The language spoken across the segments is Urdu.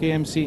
KMC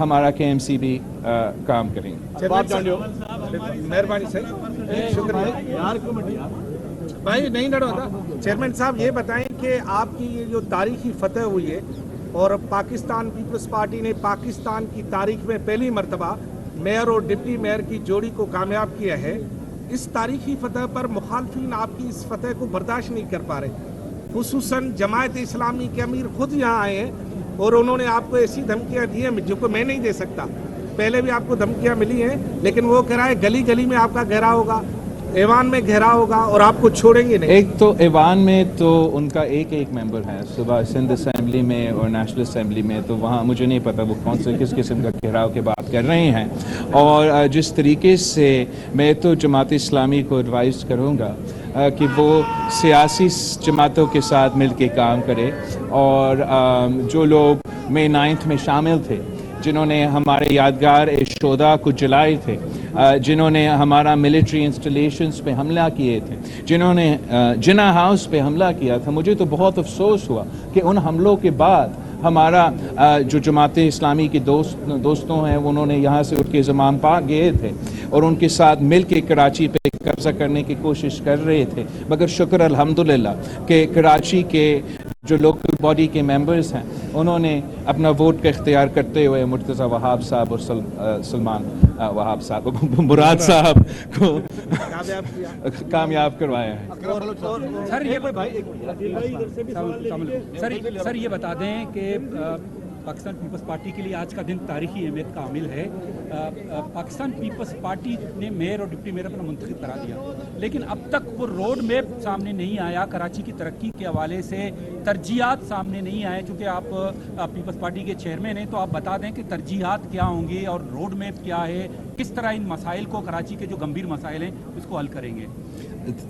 ہمارا KMC بھی کام کریں گے. مہربانی سے شکریہ بھائی نہیں لڑو تھا. چیئرمین صاحب یہ بتائیں کہ آپ کی یہ جو تاریخی فتح ہوئی ہے اور پاکستان پیپلز پارٹی نے پاکستان کی تاریخ میں پہلی مرتبہ میئر اور ڈپٹی میئر کی جوڑی کو کامیاب کیا ہے, اس تاریخی فتح پر مخالفین آپ کی اس فتح کو برداشت نہیں کر پا رہے. خصوصاً جماعت اسلامی کے امیر خود یہاں آئے ہیں اور انہوں نے آپ کو ایسی دھمکیاں دی ہیں جو کہ میں نہیں دے سکتا. پہلے بھی آپ کو دھمکیاں ملی ہیں لیکن وہ کہہ رہا ہے گلی گلی میں آپ کا گھیرا ہوگا, ایوان میں گھیرا ہوگا اور آپ کو چھوڑیں گے نہیں. ایک تو ایوان میں تو ان کا ایک ممبر ہے صبح سندھ اسمبلی میں اور نیشنل اسمبلی میں, تو وہاں مجھے نہیں پتا وہ کون سے کس قسم کا گھیراؤ کی بات کر رہے ہیں. اور جس طریقے سے میں تو جماعت اسلامی کو ایڈوائز کروں گا کہ وہ سیاسی جماعتوں کے ساتھ مل کے کام کرے, اور جو لوگ مئی 9 میں شامل تھے, جنہوں نے ہمارے یادگار شہداء کو جلائے تھے, جنہوں نے ہمارا ملٹری انسٹالیشنز پہ حملہ کیے تھے, جنہوں نے جناح ہاؤس پہ حملہ کیا تھا, مجھے تو بہت افسوس ہوا کہ ان حملوں کے بعد ہمارا جو جماعت اسلامی کے دوستوں ہیں انہوں نے یہاں سے اٹھ کے زمام پاک گئے تھے اور ان کے ساتھ مل کے کراچی پہ قبضہ کرنے کی کوشش کر رہے تھے. مگر شکر الحمدللہ کہ کراچی کے جو لوکل باڈی کے ممبرز ہیں انہوں نے اپنا ووٹ کا اختیار کرتے ہوئے مرتضی وہاب صاحب اور سلمان وہاب صاحب, مراد صاحب کو کامیاب کروایا ہے. سر یہ بتا دیں کہ پاکستان پیپلز پارٹی کے لیے آج کا دن تاریخی اہمیت کا حامل ہے. پاکستان پیپلز پارٹی نے میئر اور ڈپٹی میئر اپنا منتخب کرا دیا, لیکن اب تک وہ روڈ میپ سامنے نہیں آیا. کراچی کی ترقی کے حوالے سے ترجیحات سامنے نہیں آئے. چونکہ آپ پیپلز پارٹی کے چیئرمین ہیں تو آپ بتا دیں کہ ترجیحات کیا ہوں گے اور روڈ میپ کیا ہے, کس طرح ان مسائل کو, کراچی کے جو گمبھیر مسائل ہیں اس کو حل کریں گے.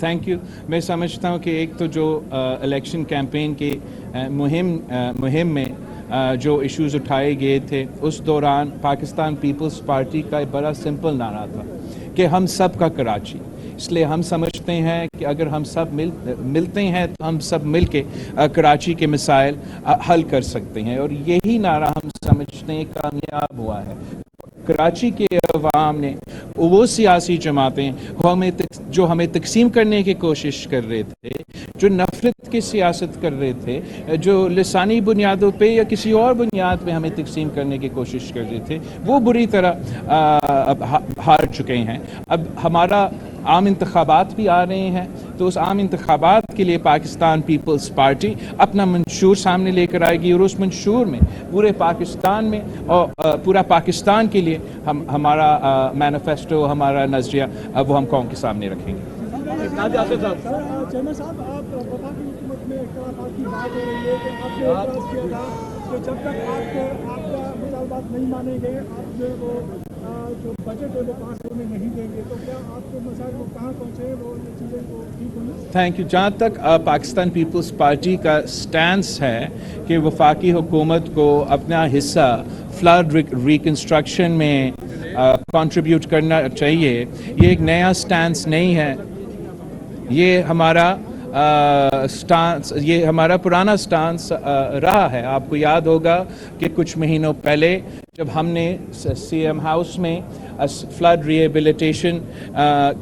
Thank you. میں سمجھتا ہوں کہ ایک تو جو الیکشن کیمپین کے مہم میں جو ایشوز اٹھائے گئے تھے اس دوران پاکستان پیپلز پارٹی کا ایک بڑا سمپل نعرہ تھا کہ ہم سب کا کراچی. اس لیے ہم سمجھتے ہیں کہ اگر ہم سب ملتے ہیں تو ہم سب مل کے کراچی کے مسائل حل کر سکتے ہیں, اور یہی نعرہ ہم سمجھتے ہیں کامیاب ہوا ہے. کراچی کے عوام نے, وہ سیاسی جماعتیں جو ہمیں تقسیم کرنے کی کوشش کر رہے تھے, جو نفرت کی سیاست کر رہے تھے, جو لسانی بنیادوں پہ یا کسی اور بنیاد پہ ہمیں تقسیم کرنے کی کوشش کر رہے تھے, وہ بری طرح ہار چکے ہیں. اب ہمارا عام انتخابات بھی آ رہے ہیں, تو اس عام انتخابات کے لیے پاکستان پیپلز پارٹی اپنا منشور سامنے لے کر آئے گی, اور اس منشور میں پورے پاکستان میں اور پورا پاکستان کے لیے ہمارا مینیفیسٹو, ہمارا نظریہ وہ ہم قوم کے سامنے رکھیں گے. چیئرمین صاحب, آپ وفاقی حکومت میں اختلافات کی بات ہو رہی ہے کہ آپ نے اعتراض کیا تھا کہ جب تک آپ کا مطالبات نہیں مانے گئے آپ جو وہ جو بجٹ ہے وہ پاس ہونے نہیں دیں گے, تو کیا آپ کے مسائل کو کہاں پہنچے, وہ چیزیں کو ٹھیک ہوں؟ Thank you. جہاں تک پاکستان پیپلز پارٹی کا سٹینس ہے کہ وفاقی حکومت کو اپنا حصہ فلڈ ریکنسٹرکشن میں کنٹریبیوٹ کرنا چاہیے, یہ ایک نیا سٹینس نہیں ہے. یہ ہمارا پرانا سٹانس رہا ہے. آپ کو یاد ہوگا کہ کچھ مہینوں پہلے جب ہم نے CM ہاؤس میں فلڈ ریہیبلیٹیشن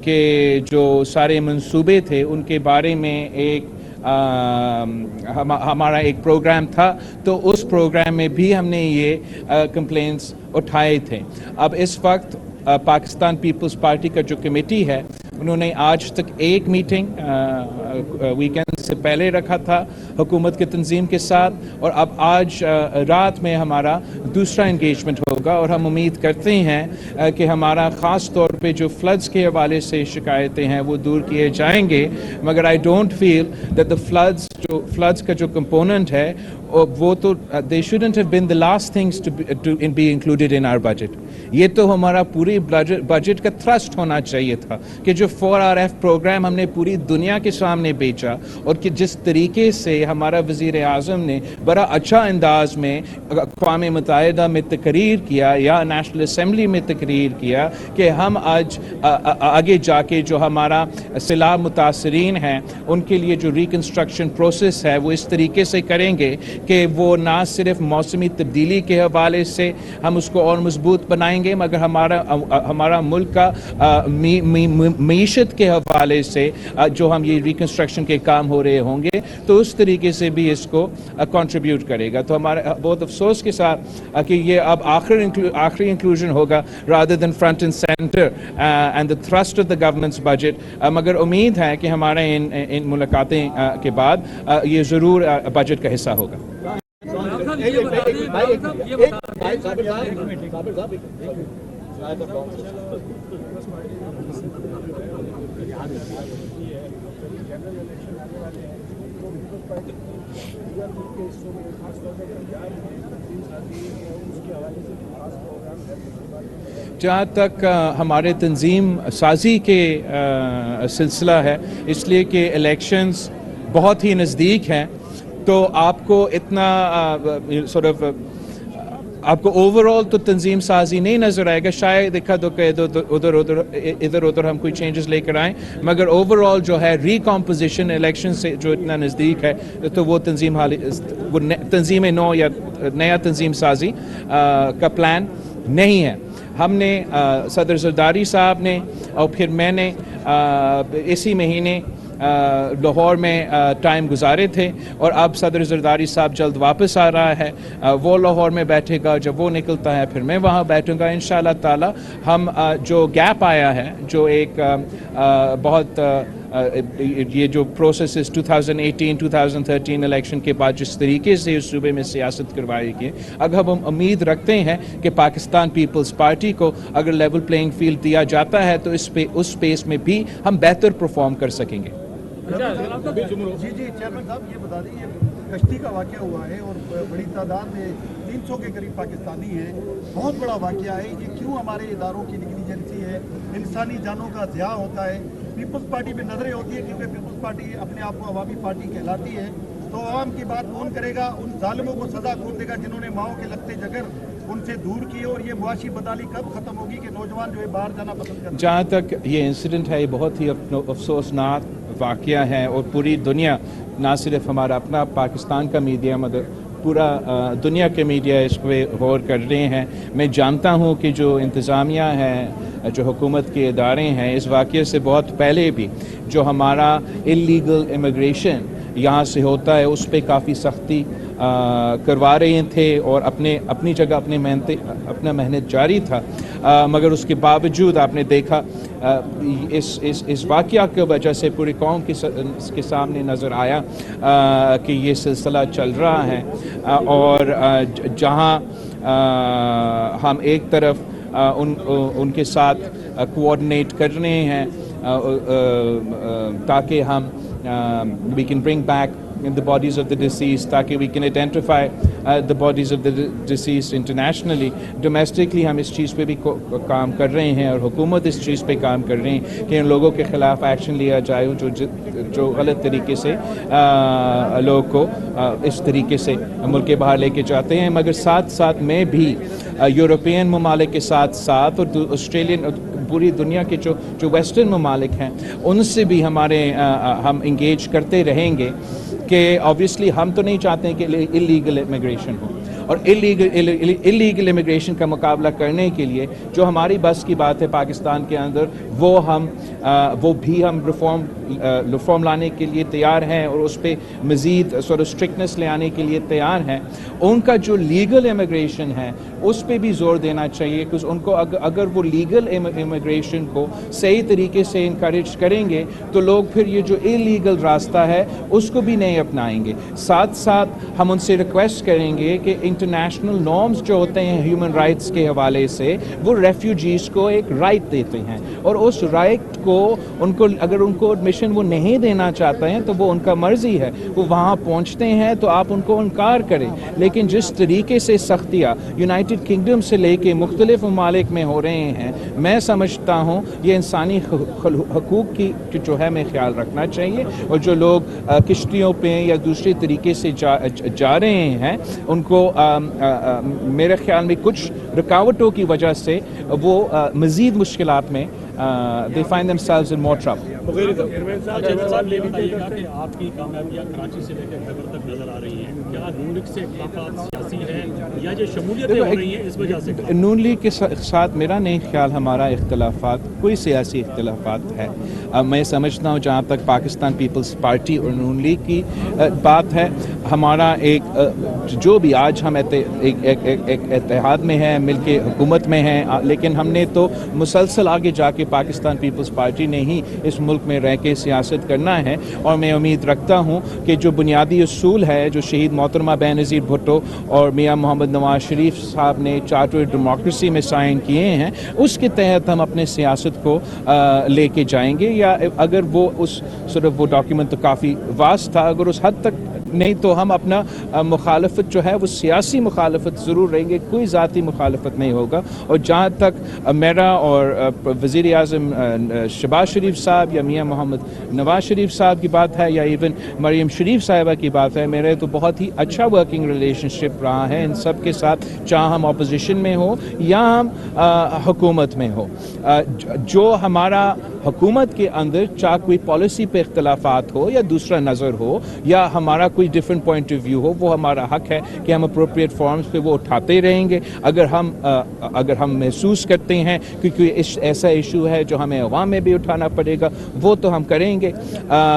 کے جو سارے منصوبے تھے ان کے بارے میں ہمارا ایک پروگرام تھا, تو اس پروگرام میں بھی ہم نے یہ کمپلینٹس اٹھائے تھے. اب اس وقت پاکستان پیپلز پارٹی کا جو کمیٹی ہے انہوں نے آج تک ایک میٹنگ ویکینڈ سے پہلے رکھا تھا حکومت کے تنظیم کے ساتھ, اور اب آج رات میں ہمارا دوسرا انگیجمنٹ ہوگا, اور ہم امید کرتے ہیں کہ ہمارا خاص طور پہ جو فلڈز کے حوالے سے شکایتیں ہیں وہ دور کیے جائیں گے. مگر I don't feel that the floods کا جو کمپوننٹ ہے وہ تو they shouldn't have been the last things to be included in our budget. یہ تو ہمارا پوری بجٹ کا تھرسٹ ہونا چاہیے تھا کہ جو 4RF پروگرام ہم نے پوری دنیا کے سامنے بیچا, اور کہ جس طریقے سے ہمارا وزیر اعظم نے بڑا اچھا انداز میں اقوام متحدہ میں تقریر کیا یا نیشنل اسمبلی میں تقریر کیا کہ ہم آج آگے جا کے جو ہمارا سیلاب متاثرین ہیں ان کے لیے جو ریکنسٹرکشن پروسیس پروسیس ہے وہ اس طریقے سے کریں گے کہ وہ نہ صرف موسمی تبدیلی کے حوالے سے ہم اس کو اور مضبوط بنائیں گے، مگر ہمارا ملک کا معیشت کے حوالے سے جو ہم یہ ریکنسٹرکشن کے کام ہو رہے ہوں گے تو اس طریقے سے بھی اس کو کنٹریبیوٹ کرے گا. تو ہمارا بہت افسوس کے ساتھ کہ یہ اب آخری انکلوژن ہوگا rather than front and center and the thrust of the government's budget. مگر امید ہے کہ ہمارے ان ملاقاتیں کے بعد یہ ضرور بجٹ کا حصہ ہوگا. جہاں تک ہمارے تنظیم سازی کے سلسلہ ہے، اس لیے کہ الیکشنز بہت ہی نزدیک ہیں تو آپ کو اتنا آپ کو اوور آل تو تنظیم سازی نہیں نظر آئے گا. شاید دیکھا تو کہ ادھر ادھر ہم کوئی چینجز لے کر آئیں، مگر اوور آل جو ہے ریکمپوزیشن الیکشن سے جو اتنا نزدیک ہے تو وہ تنظیم نو یا نیا تنظیم سازی کا پلان نہیں ہے. ہم نے صدر زرداری صاحب نے اور پھر میں نے اسی مہینے لاہور میں ٹائم گزارے تھے اور اب صدر زرداری صاحب جلد واپس آ رہا ہے. وہ لاہور میں بیٹھے گا، جب وہ نکلتا ہے پھر میں وہاں بیٹھوں گا. انشاءاللہ تعالی ہم جو گیپ آیا ہے، جو ایک بہت یہ جو پروسیسز 2018-2013 الیکشن کے بعد جس طریقے سے اس صوبے میں سیاست کروائی گئی، اگر ہم امید رکھتے ہیں کہ پاکستان پیپلز پارٹی کو اگر لیول پلینگ فیلڈ دیا جاتا ہے تو اس سپیس میں بھی ہم بہتر پرفارم کر سکیں گے. جی چیئرمین صاحب یہ بتا دیں، یہ کشتی کا واقعہ ہوا ہے اور بڑی تعداد میں 300 کے قریب پاکستانی ہیں، بہت بڑا واقعہ ہے. یہ کیوں ہمارے اداروں کی نیگلیجنسی ہے؟ انسانی جانوں کا ضیاع ہوتا ہے. پیپلز پارٹی پہ نظریں ہوتی ہے کیونکہ پیپلز پارٹی اپنے آپ کو عوامی پارٹی کہلاتی ہے. تو عوام کی بات کون کرے گا؟ ان ظالموں کو سزا کون دے گا جنہوں نے ماؤں کے لگتے جگر ان سے دور کی؟ اور یہ معاشی بدحالی کب ختم ہوگی کہ نوجوان جو ہے باہر جانا پسند کرتے ہیں؟ جہاں تک یہ انسیڈنٹ ہے، یہ بہت ہی افسوسناک واقعہ ہے اور پوری دنیا، نہ صرف ہمارا اپنا پاکستان کا میڈیا مگر پورا دنیا کے میڈیا اس پہ غور کر رہے ہیں. میں جانتا ہوں کہ جو انتظامیہ ہے، جو حکومت کے ادارے ہیں، اس واقعے سے بہت پہلے بھی جو ہمارا اللیگل امیگریشن یہاں سے ہوتا ہے اس پہ کافی سختی کروا رہے تھے اور اپنی جگہ اپنا محنت جاری تھا. مگر اس کے باوجود آپ نے دیکھا اس واقعہ کی وجہ سے پوری قوم کے سامنے نظر آیا کہ یہ سلسلہ چل رہا ہے. اور جہاں ہم ایک طرف ان کے ساتھ کوآرڈینیٹ کر رہے ہیں تاکہ ہم we can bring back the bodies of the deceased, تاکہ we can identify the bodies of the deceased internationally. Domestically ہم اس چیز پہ بھی کام کر رہے ہیں اور حکومت اس چیز پہ کام کر رہے ہیں کہ ان لوگوں کے خلاف ایکشن لیا جائے جو غلط طریقے سے لوگوں کو اس طریقے سے ملک کے باہر لے کے جاتے ہیں. مگر ساتھ میں بھی یورپین ممالک کے ساتھ اور آسٹریلین، پوری دنیا کے جو ویسٹرن ممالک ہیں ان سے بھی ہم انگیج کرتے رہیں گے کہ آبویسلی ہم تو نہیں چاہتے ہیں کہ اللیگل امیگریشن ہو. اور اللیگل امیگریشن کا مقابلہ کرنے کے لیے جو ہماری بس کی بات ہے پاکستان کے اندر، وہ بھی ہم ریفارم لانے کے لیے تیار ہیں اور اس پہ مزید اسٹرکٹنس لے آنے کے لیے تیار ہیں. ان کا جو لیگل امیگریشن ہے اس پہ بھی زور دینا چاہیے کہ ان کو اگر وہ لیگل امیگریشن کو صحیح طریقے سے انکریج کریں گے تو لوگ پھر یہ جو اللیگل راستہ ہے اس کو بھی نہیں اپنائیں گے. ساتھ ہم ان سے ریکویسٹ کریں گے کہ انٹرنیشنل نارمز جو ہوتے ہیں ہیومن رائٹس کے حوالے سے، وہ ریفیوجیز کو ایک رائٹ دیتے ہیں اور اس رائٹ کو اگر ان کو ایڈمیشن وہ نہیں دینا چاہتے ہیں تو وہ ان کا مرضی ہے. وہ وہاں پہنچتے ہیں تو آپ ان کو انکار کریں. لیکن جس طریقے سے سختیاں یونائٹڈ کنگڈم سے لے کے مختلف ممالک میں ہو رہے ہیں، میں سمجھتا ہوں یہ انسانی حقوق کی جو ہے میں خیال رکھنا چاہیے. اور جو لوگ کشتیوں پہ یا دوسرے طریقے سے جا رہے ہیں ان کو میرے خیال میں کچھ رکاوٹوں کی وجہ سے وہ مزید مشکلات میں they find themselves in more trouble. صاحب یہ بتائیے گا کہ آپ کی کامیابیاں کراچی سے لے کر خیبر تک نظر آ رہی ہیں، کیا نون لیگ سے اختلافات سیاسی ہیں یا جو شمولیتیں ہو رہی ہیں اس وجہ سے؟ نون لیگ کے ساتھ میرا نہیں خیال ہمارا اختلافات کوئی سیاسی اختلافات ہے. میں سمجھتا ہوں جہاں تک پاکستان پیپلز پارٹی اور نون لیگ کی بات ہے، ہمارا ایک جو بھی آج ہم ایک اتحاد میں ہیں، مل کے حکومت میں ہیں، لیکن ہم نے تو مسلسل آگے جا کے پاکستان پیپلز پارٹی نے ہی اس ملک میں رہ کے سیاست کرنا ہے. اور میں امید رکھتا ہوں کہ جو بنیادی اصول ہے جو شہید محترمہ بے نظیر بھٹو اور میاں محمد نواز شریف صاحب نے چارٹر ڈیموکریسی میں سائن کیے ہیں، اس کے تحت ہم اپنے سیاست کو لے کے جائیں گے. یا اگر وہ اس وہ ڈاکیومنٹ تو کافی واست تھا، اگر اس حد تک نہیں تو ہم اپنا مخالفت جو ہے وہ سیاسی مخالفت ضرور رہیں گے، کوئی ذاتی مخالفت نہیں ہوگا. اور جہاں تک میرا اور وزیر اعظم شہباز شریف صاحب یا میاں محمد نواز شریف صاحب کی بات ہے یا ایون مریم شریف صاحبہ کی بات ہے، میرے تو بہت ہی اچھا ورکنگ ریلیشن شپ رہا ہے ان سب کے ساتھ، چاہے ہم اپوزیشن میں ہو یا ہم حکومت میں ہو. جو ہمارا حکومت کے اندر چاہے کوئی پالیسی پہ اختلافات ہو یا دوسرا نظر ہو یا ہمارا کوئی ڈفرینٹ پوائنٹ آف ویو ہو، وہ ہمارا حق ہے کہ ہم اپروپریٹ فارمز پہ وہ اٹھاتے رہیں گے. اگر ہم محسوس کرتے ہیں کیونکہ ایسا ایشو ہے جو ہمیں عوام میں بھی اٹھانا پڑے گا، وہ تو ہم کریں گے.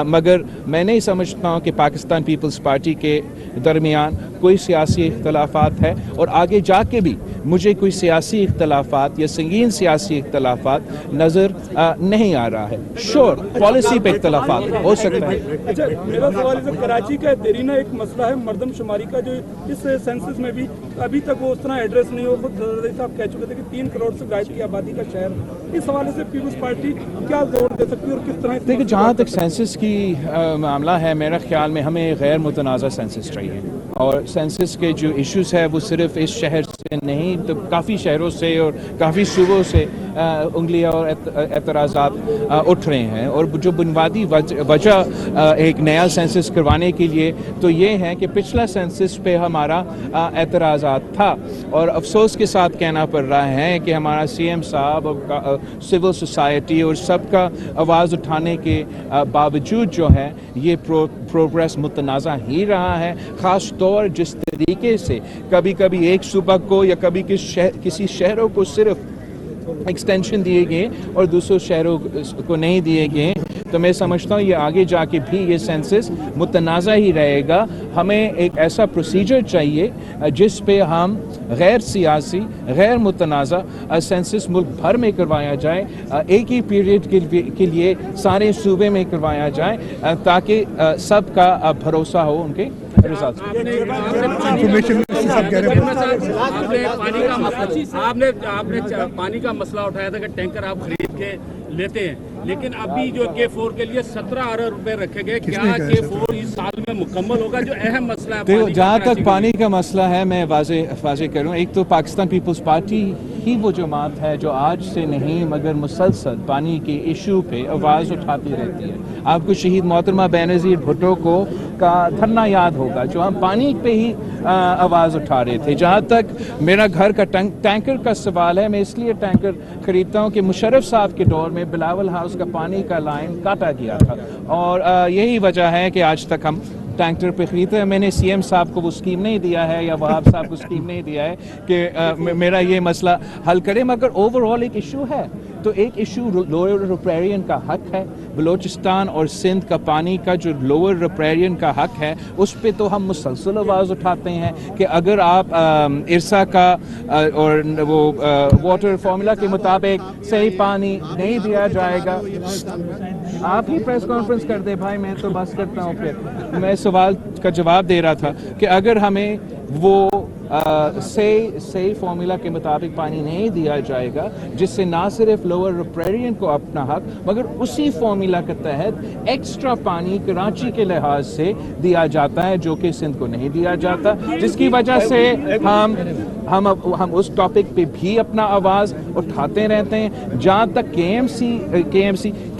مگر میں نہیں سمجھتا ہوں کہ پاکستان پیپلز پارٹی کے درمیان کوئی سیاسی اختلافات ہے، اور آگے جا کے بھی مجھے کوئی سیاسی اختلافات یا سنگین سیاسی اختلافات نظر نہیں آ رہا ہے. شور پالیسی پہ اختلافات ہو سکتا ہے. اچھا، میرا سوال ہے کراچی کا دیرینہ ایک مسئلہ ہے مردم شماری کا، جو اس سینسس میں بھی ابھی تک وہ اس طرح ایڈریس نہیں ہو. خود صاحب کہہ چکے تھے کہ 3 کروڑ سے زائد کی آبادی کا شہر. اس حوالے سے پیپلز پارٹی کیا زور دے سکتی ہے اور کس طرح؟ دیکھیں، جہاں تک سینسس کی معاملہ ہے، میرا خیال میں ہمیں غیر متنازع سینسس چاہیے. اور سینسس کے جو ایشوز ہے وہ صرف اس شہر سے نہیں تو کافی شہروں سے اور کافی صوبوں سے انگلیاں اور اعتراضات اٹھ رہے ہیں. اور جو بنیادی وجہ ایک نیا سینسس کروانے کے لیے تو یہ ہے کہ پچھلا سینسس پہ ہمارا اعتراضات تھا، اور افسوس کے ساتھ کہنا پڑ رہا ہے کہ ہمارا سی ایم صاحب اور سول سوسائٹی اور سب کا آواز اٹھانے کے باوجود جو ہے یہ پروگریس متنازع ہی رہا ہے. خاص طور جس طریقے سے کبھی کبھی ایک صوبہ کو یا کبھی کسی شہروں کو صرف ایکسٹینشن دیے گئے اور دوسروں شہروں کو نہیں دیے گئے، تو میں سمجھتا ہوں یہ آگے جا کے بھی یہ سینسس متنازع ہی رہے گا. ہمیں ایک ایسا پروسیجر چاہیے جس پہ ہم غیر سیاسی غیر متنازع سینسس ملک بھر میں کروایا جائے، ایک ہی پیریڈ کے لیے سارے صوبے میں کروایا جائے تاکہ سب کا بھروسہ ہو ان کے رزلٹ. آپ نے پانی کا مسئلہ اٹھایا تھا کہ ٹینکر آپ خرید کے لیتے ہیں، لیکن ابھی جو K4 کے لیے 17 ارب روپے رکھے گئے، کیا K4 اس سال میں مکمل ہوگا؟ جو اہم مسئلہ ہے جہاں تک پانی کا مسئلہ ہے میں واضح کروں، ایک تو پاکستان پیپلز پارٹی ہی وہ جماعت ہے جو آج سے نہیں مگر مسلسل پانی کے ایشو پہ آواز اٹھاتی رہتی ہے. آپ کو شہید محترمہ بے نظیر بھٹو کو کا دھرنا یاد ہوگا جو ہم پانی پہ ہی آواز اٹھا رہے تھے. جہاں تک میرا گھر کا ٹینکر کا سوال ہے، میں اس لیے ٹینکر خریدتا ہوں کہ مشرف صاحب کے دور میں بلاول ہاؤس کا پانی کا لائن کاٹا گیا تھا، اور یہی وجہ ہے کہ آج تک ہم ٹینکر پہ خریدتے ہیں. میں نے سی ایم صاحب کو وہ اسکیم نہیں دیا ہے یا وہاب صاحب کو اسکیم نہیں دیا ہے کہ میرا یہ مسئلہ حل کرے، مگر اوور آل ایک ایشو ہے. تو ایک ایشو لوور ریپیرین کا حق ہے، بلوچستان اور سندھ کا پانی کا جو لوور ریپیرین کا حق ہے اس پہ تو ہم مسلسل آواز اٹھاتے ہیں کہ اگر آپ ارسا کا اور وہ واٹر فارمولا کے مطابق صحیح پانی نہیں دیا جائے گا. آپ ہی پریس کانفرنس کر دے بھائی، میں تو بس کرتا ہوں. پھر میں سوال کا جواب دے رہا تھا کہ اگر ہمیں وہ صحیح فارمولا کے مطابق پانی نہیں دیا جائے گا جس سے نہ صرف لوور ریپیرین کو اپنا حق مگر اسی فارمولا کے تحت ایکسٹرا پانی کراچی کے لحاظ سے دیا جاتا ہے جو کہ سندھ کو نہیں دیا جاتا، جس کی وجہ سے ہم اس ٹاپک پہ بھی اپنا آواز اٹھاتے رہتے ہیں. جہاں تک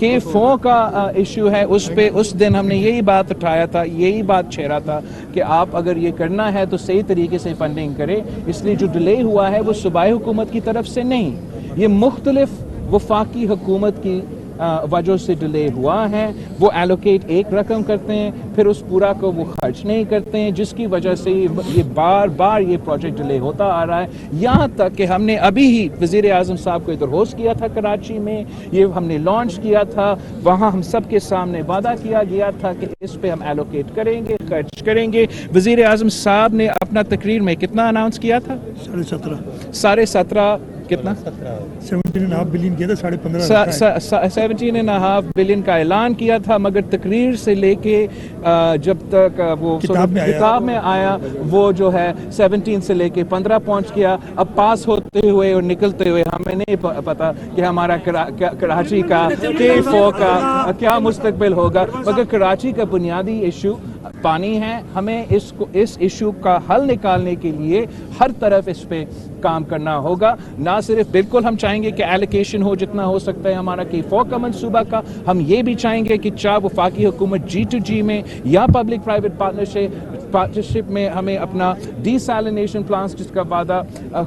K4 کا ایشو ہے اس پہ اس دن ہم نے یہی بات اٹھایا تھا، یہی بات چھیڑا تھا کہ آپ اگر یہ کرنا ہے تو صحیح طریقے سے فنڈنگ کمپلین کرے. اس لیے جو ڈیلے ہوا ہے وہ صوبائی حکومت کی طرف سے نہیں, یہ مختلف وفاقی حکومت کی وجہ سے ڈیلے ہوا ہے. وہ ایلوکیٹ ایک رقم کرتے ہیں, پھر اس پورا کو وہ خرچ نہیں کرتے ہیں, جس کی وجہ سے یہ بار بار یہ پروجیکٹ ڈیلے ہوتا آ رہا ہے. یہاں تک کہ ہم نے ابھی ہی وزیر اعظم صاحب کو ادھر ہوسٹ کیا تھا کراچی میں, یہ ہم نے لانچ کیا تھا, وہاں ہم سب کے سامنے وعدہ کیا گیا تھا کہ اس پہ ہم ایلوکیٹ کریں گے, خرچ کریں گے. وزیر اعظم صاحب نے اپنا تقریر میں کتنا اناؤنس کیا تھا؟ 17.5 کتنا 17.5 بلین کیا تھا, 17.5 بلین کا اعلان کیا تھا, مگر تقریر سے لے کے جب تک وہ کتاب میں آیا وہ جو ہے 17 سے لے کے 15 پہنچ گیا. اب پاس ہوتے ہوئے اور نکلتے ہوئے ہمیں نہیں پتا کہ ہمارا کراچی کا K4 کا کیا مستقبل ہوگا, مگر کراچی کا بنیادی ایشو پانی ہے. ہمیں اس ایشو کا حل نکالنے کے لیے ہر طرف اس پہ کام کرنا ہوگا. نہ صرف بالکل ہم چاہیں گے کہ ایلوکیشن ہو جتنا ہو سکتا ہے ہمارا K4 کا منصوبہ کا, ہم یہ بھی چاہیں گے کہ چاہے وفاقی حکومت G2G میں یا پبلک پرائیویٹ پارٹنرشپ میں ہمیں اپنا ڈی سیلینیشن پلانس جس کا وعدہ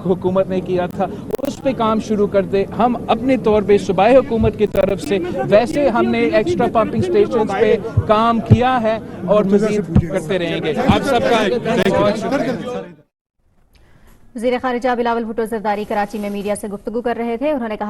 حکومت نے کیا تھا اس پہ کام شروع کر دے. ہم اپنے طور پہ صوبائی حکومت کی طرف سے ویسے ہم نے ایکسٹرا پمپنگ اسٹیشنز پہ کام کیا ہے اور مزید کرتے رہیں گے. آپ سب کا بہت شکریہ. وزیر خارجہ بلاول بھٹو زرداری کراچی میں میڈیا سے گفتگو کر رہے تھے. انہوں نے کہا